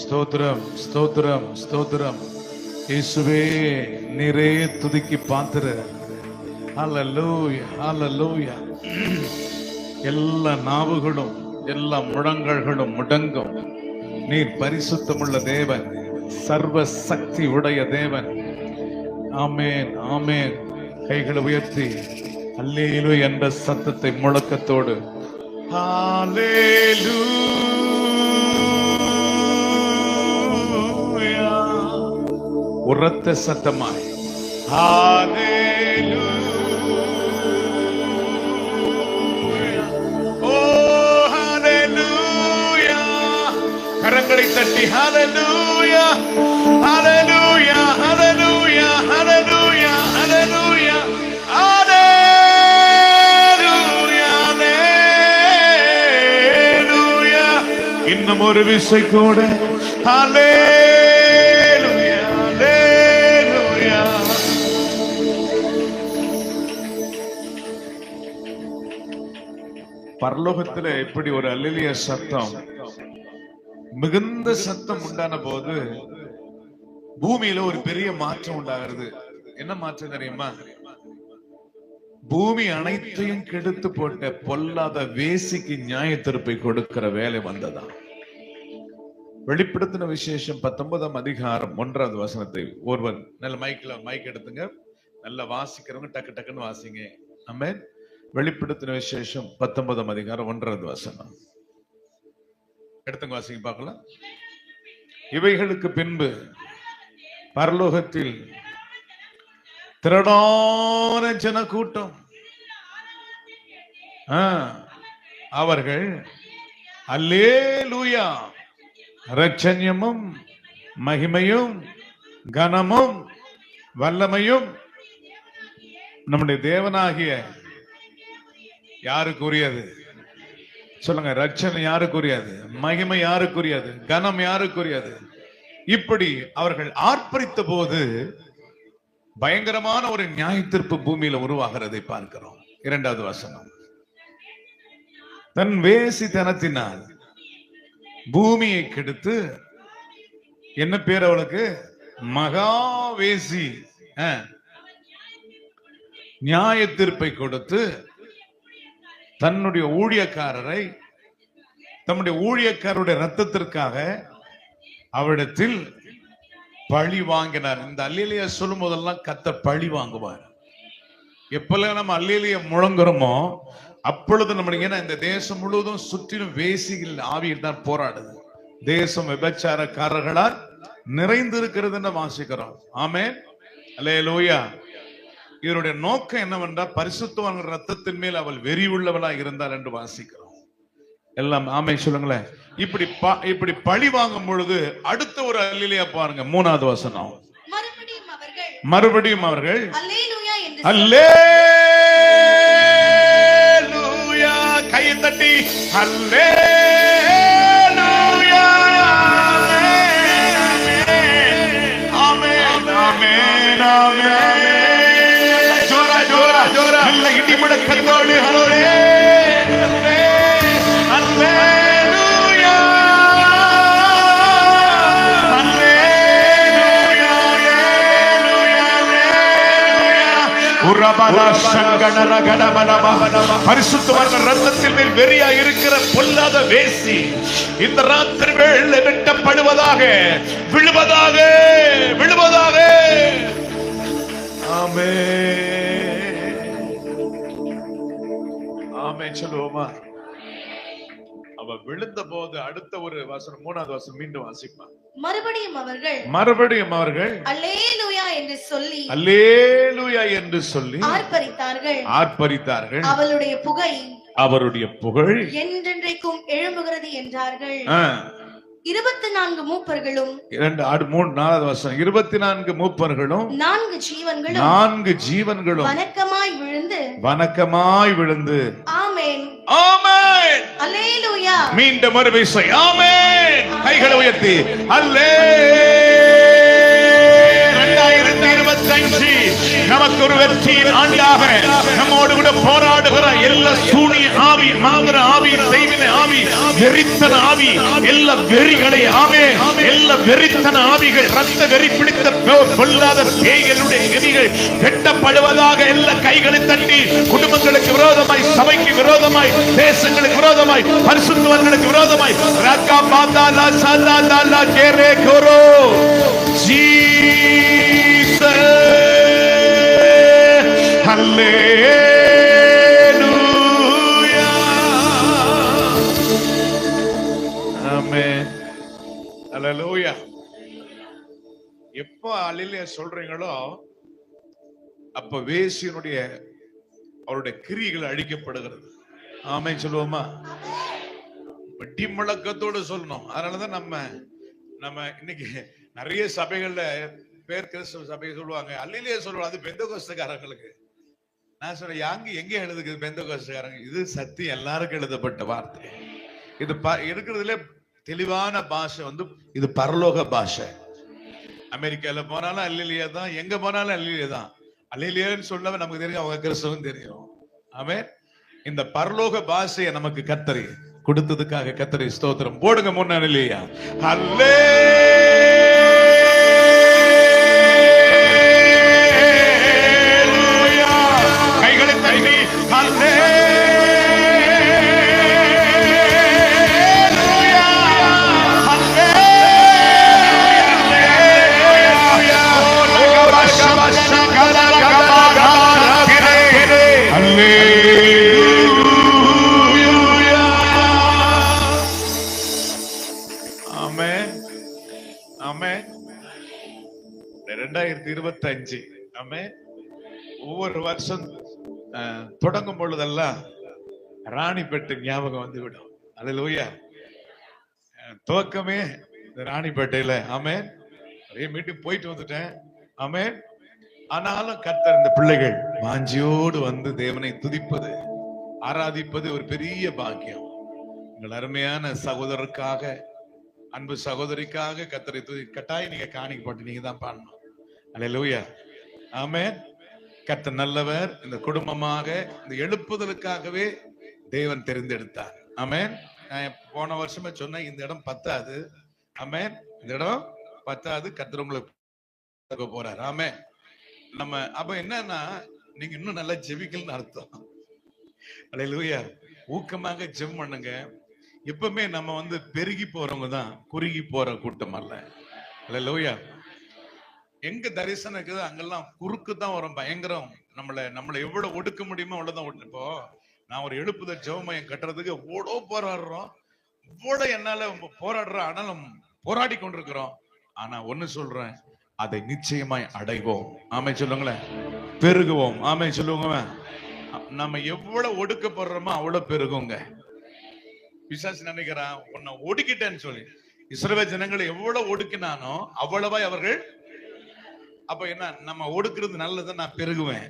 ஸ்தோத்திரம், ஸ்தோத்திரம், ஸ்தோத்திரம். இயேசுவே நீரே துதிக்கு பாத்திர. ஹல்லேலூயா, ஹல்லேலூயா. எல்லா நாவுகளும் எல்லா முழங்கல்களும் முடங்கும். நீர் பரிசுத்தமுள்ள தேவன், சர்வ சக்தி உடைய தேவன். ஆமென், ஆமென். கைகளை உயர்த்தி அல்லேலூயா என்ற சத்தத்தை முழக்கத்தோடு ஹல்லேலூயா உரத்த சத்தமாய் ஹல்லேலூயா, ஓ ஹல்லேலூயா. கரங்களை தட்டி ஹல்லேலூயா, ஹல்லேலூயா, ஹல்லேலூயா, ஹல்லேலூயா, ஹல்லேலூயா, ஹல்லேலூயா, ஹல்லேலூயா. இன்னும் ஒரு விசை கூட ஹல்லேலூயா, ஹல்லேலூயா. பரலோகத்துல இப்படி ஒரு அல்லேலூயா சத்தம், மிகுந்த சத்தம் உண்டான போது பூமியில ஒரு பெரிய மாற்றம் உண்டாகிறது. என்ன மாற்றம் தெரியுமா? பூமி அனைத்தையும் கெடுத்து போட்ட பொல்லாத வேசிக்கு நியாய தீர்ப்பை கொடுக்கிற வேலை வந்ததா. வெளிப்படுத்தின விசேஷம் 19ஆம் அதிகாரம் 1வது வசனத்தை ஒருவர் நல்ல மைக் எடுத்துங்க, நல்ல வாசிக்கிறவங்க டக்கு டக்குன்னு வாசிங்க. ஆமென். வெளிப்படுத்தின விசேஷம் 19ஆம் அதிகாரம் 1வது வசனம் எடுத்துங்க, வாசிங்க பார்க்கலாம். இவைகளுக்கு பின்பு பரலோகத்தில் திரளான ஜன கூட்டம், அவர்கள் அல்லேலூயா இரட்சண்யமும் மகிமையும் கனமும் வல்லமையும் நம்முடைய தேவனாகிய யாருக்குரியது? சொல்லுங்க. ரட்சணை யாருக்குரியது? மகிமை யாருக்குரியது? கனம் யாருக்குரியது? இப்படி அவர்கள் ஆர்ப்பரித்த போது பயங்கரமான ஒரு நியாய தீர்ப்பு பூமியில உருவாகிறதை பார்க்கிறோம். 2வது வசனம். தன் வேசித்தனத்தினால் பூமியை கெடுத்து, என்ன பேர் அவளுக்கு? மகாவேசி. நியாய தீர்ப்பை கொடுத்து தன்னுடைய ஊழியக்காரரை, தம்முடைய ஊழியக்காரருடைய ரத்தத்திற்காக அவரிடத்தில் பழி வாங்கினார். இந்த அல்லேலூயா சொல்லும் போதெல்லாம் கர்த்தர் பழி வாங்குவார். எப்பெல்லாம் நம்ம அல்லேலூயா முழங்குறோமோ அப்பொழுது நம்மளுக்கு, ஏன்னா இந்த தேசம் முழுவதும் சுற்றிலும் வேசிகள் ஆவியில் தான் போராடுது. தேசம் விபச்சாரக்காரர்களால் நிறைந்திருக்கிறதுன்னு வாசிக்கிறோம். ஆமென், அல்லேலூயா. இதனுடைய நோக்கம் என்னவென்றால் பரிசுத்தவான் ரத்தத்தின் மேல் அவள் வெறி உள்ளவளா இருந்தாள் என்று வாசிக்கிறோம். எல்லாம் ஆமென் சொல்லுங்களேன். இப்படி பழி வாங்கும் பொழுது அடுத்த ஒரு அல்லேலூயா பாருங்க, 3வது வசனம். மறுபடியும் அவர்கள் அல்லேலூயா கையை தட்டி அல்லேலூயா, ஆமென், ஆமென், ஆமென். ஜோரா ஜோரா ஜோரா நல்ல இடி முழக்கத்தோடு ஹல்லேலூயா, ஹல்லேலூயா, ஹல்லேலூயா, உரபல சங்கனர கடபலப. பரிசுத்தவான்கள் ரத்தத்தின் மேல் வெறியா இருக்கிற பொல்லாத வேசி இந்த ராத்திரி வேளை வெட்டப்படுவதாக, விழுவதாக, விழுவதாக. ஆமென், ஆமென் சொல்லுவோமா? அவ விழுந்த போது அடுத்த ஒரு வசனம், 3வது வசனம் மீண்டும் வாசிப்பா. மறுபடியும் அவர்கள் அல்லேலூயா என்று சொல்லி, அல்லேலூயா என்று சொல்லி ஆர்ப்பரித்தார்கள். அவருடைய புகழ் என்றென்றைக்கும் எழும்புகிறது என்றார்கள். 24 மூப்பர்களும் 4வது வசனம். 24 மூப்பர்களும் 4 ஜீவன்களும் வணக்கமாய் விழுந்து ஆமென், ஆமென், அல்லேலூயா. மீண்டும் ஒரு விசை ஆமென். கைகளை உயர்த்தி அல்லேலூயா. 2025 வெற்றி, நமக்கு ஒரு வெற்றியின் ஆண்டாக நம்மோடு கூட போராடுகிற எல்லா சூனிய ஆவி, மாந்திர ஆவி, செய்வின ஆவி, வெறித்தன ஆவி, எல்லா வெறிகளை ஆமே, எல்லா வெறித்தன ஆவிகள், ரத்த வெறி பிடித்த கொல்லாத பேய்களுடைய கதிகள் வெட்டப்படுவதாக. எல்லா கைகளை தட்டி குடும்பங்களுக்கு விரோதமாய், சபைக்கு விரோதமாய், தேசங்களுக்கு விரோதமாய், பரிசுத்தவான்களுக்கு விரோதமாய் ரக்கா பாதாலா சாதாலா கேரே கோரோ ஜீசஸ் ஹல்லேலூயா ஆமென் ஹல்லேலூயா. எப்போ அல்லேலூயா சொல்றீங்களோ அப்ப வேசியனுடைய அவருடைய கிரியைகள் அழிக்கப்படுகிறது. ஆமென் சொல்லுவோமா? வெட்டி முழக்கத்தோடு சொல்லணும். அதனாலதான் நம்ம இன்னைக்கு நிறைய சபைகள்ல பேர் கிறிஸ்தவ சபை சொல்லுவாங்க, அல்லேலூயா சொல்லுவாங்க, அது பெந்தகோஸ்தக்காரங்களுக்கு. நான் சொல்றேன், எங்க எழுதுக்குது பெந்தகோஸ்தக்காரங்க? இது சத்தியம், எல்லாருக்கும் எழுதப்பட்ட வார்த்தை. இது இருக்கிறதுல தெளிவான பாஷை இது பரலோக பாஷை. அமெரிக்கால போனாலும் அல்லேலூயா தான், எங்க போனாலும் அல்லேலூயா தான். அல்லேலூயான்னு சொன்னவன் நமக்கு தெரியும், அவங்க கிறிஸ்தவன் தெரியும். ஆமென். இந்த பரலோக பாஷையை நமக்கு கர்த்தர் கொடுத்ததுக்காக கர்த்தரை ஸ்தோத்திரம் போடுங்க. முன்னாடி இல்லையா? ஹல்லேலூயா. கைகளை தட்டி ஹல்லேலூயா, ஹல்லேலூயா, ஆமென் ஆமென். 2025 ஆமென். ஒவ்வொரு வருஷம் தொடங்கும் பொழுதெல்லாம் ராணிப்பேட்டை ஞாபகம் வந்துவிடும். அல்லேலூயா. துவக்கமே ராணிப்பேட்டையில. ஆமென். நிறைய மீட்டிங் போயிட்டு வந்துட்டேன். ஆமென். ஆனாலும் கர்த்தர் இந்த பிள்ளைகள் வாஞ்சியோடு வந்து தேவனை துதிப்பது, ஆராதிப்பது ஒரு பெரிய பாக்கியம். உங்கள் அருமையான சகோதரருக்காக, அன்பு சகோதரிக்காக கர்த்தரை துதி. கட்டாயம் நீங்க காணிக்க போட்டு நீங்க தான் பாடணும். அல்லேலூயா. ஆமென். கர்த்தர் நல்லவர். இந்த குடும்பமாக இந்த எழுப்புதலுக்காகவே தேவன் தெரிந்தெடுத்தார். ஆமென். நான் போன வருஷமே சொன்னேன், இந்த இடம் பத்தாது. ஆமென். இந்த இடம் பத்தாது, கர்த்தர் உங்களுக்கு போறார். ஆமென். நம்ம அப்ப என்னன்னா, நீங்க இன்னும் நல்லா ஜெபிக்கலன்னு அர்த்தம். அல்லேலூயா. ஊக்கமாக ஜெபம் பண்ணுங்க. எப்பவுமே நம்ம பெருகி போறவங்க தான், குறுகி போற கூட்டம் அல்ல. அல்லேலூயா. எங்க தரிசனம் இருக்குது அங்கெல்லாம் குறுக்கு தான் வரும், பயங்கரம். நம்மளை எவ்வளவு ஒடுக்க முடியுமோ அவ்வளவுதான். இப்போ நான் ஒரு எழுப்புதல் ஜெபமயம் கட்டுறதுக்கு எவ்வளோ போராடுறோம், இவ்வளவு என்னால போராடுறோம், ஆனாலும் போராடி கொண்டிருக்கிறோம். ஆனா ஒண்ணு சொல்றேன், அதை நிச்சயமாய் அடைவோம். ஆமை சொல்லுங்களேன். பெருகுவோம். ஆமை சொல்லுவோங்க. நம்ம எவ்வளவு ஒடுக்கப்படுறோமோ அவ்வளவு பெருகுங்க. பிசாசு நினைக்கிறான் உன்னை ஒடுக்கிட்டேன்னு சொல்லி. இஸ்ரவேல் ஜனங்களை எவ்வளவு ஒடுக்கினானோ அவ்வளவாய் அவர்கள். அப்ப என்ன, நம்ம ஒடுக்குறது நல்லது, நான் பெருகுவேன்.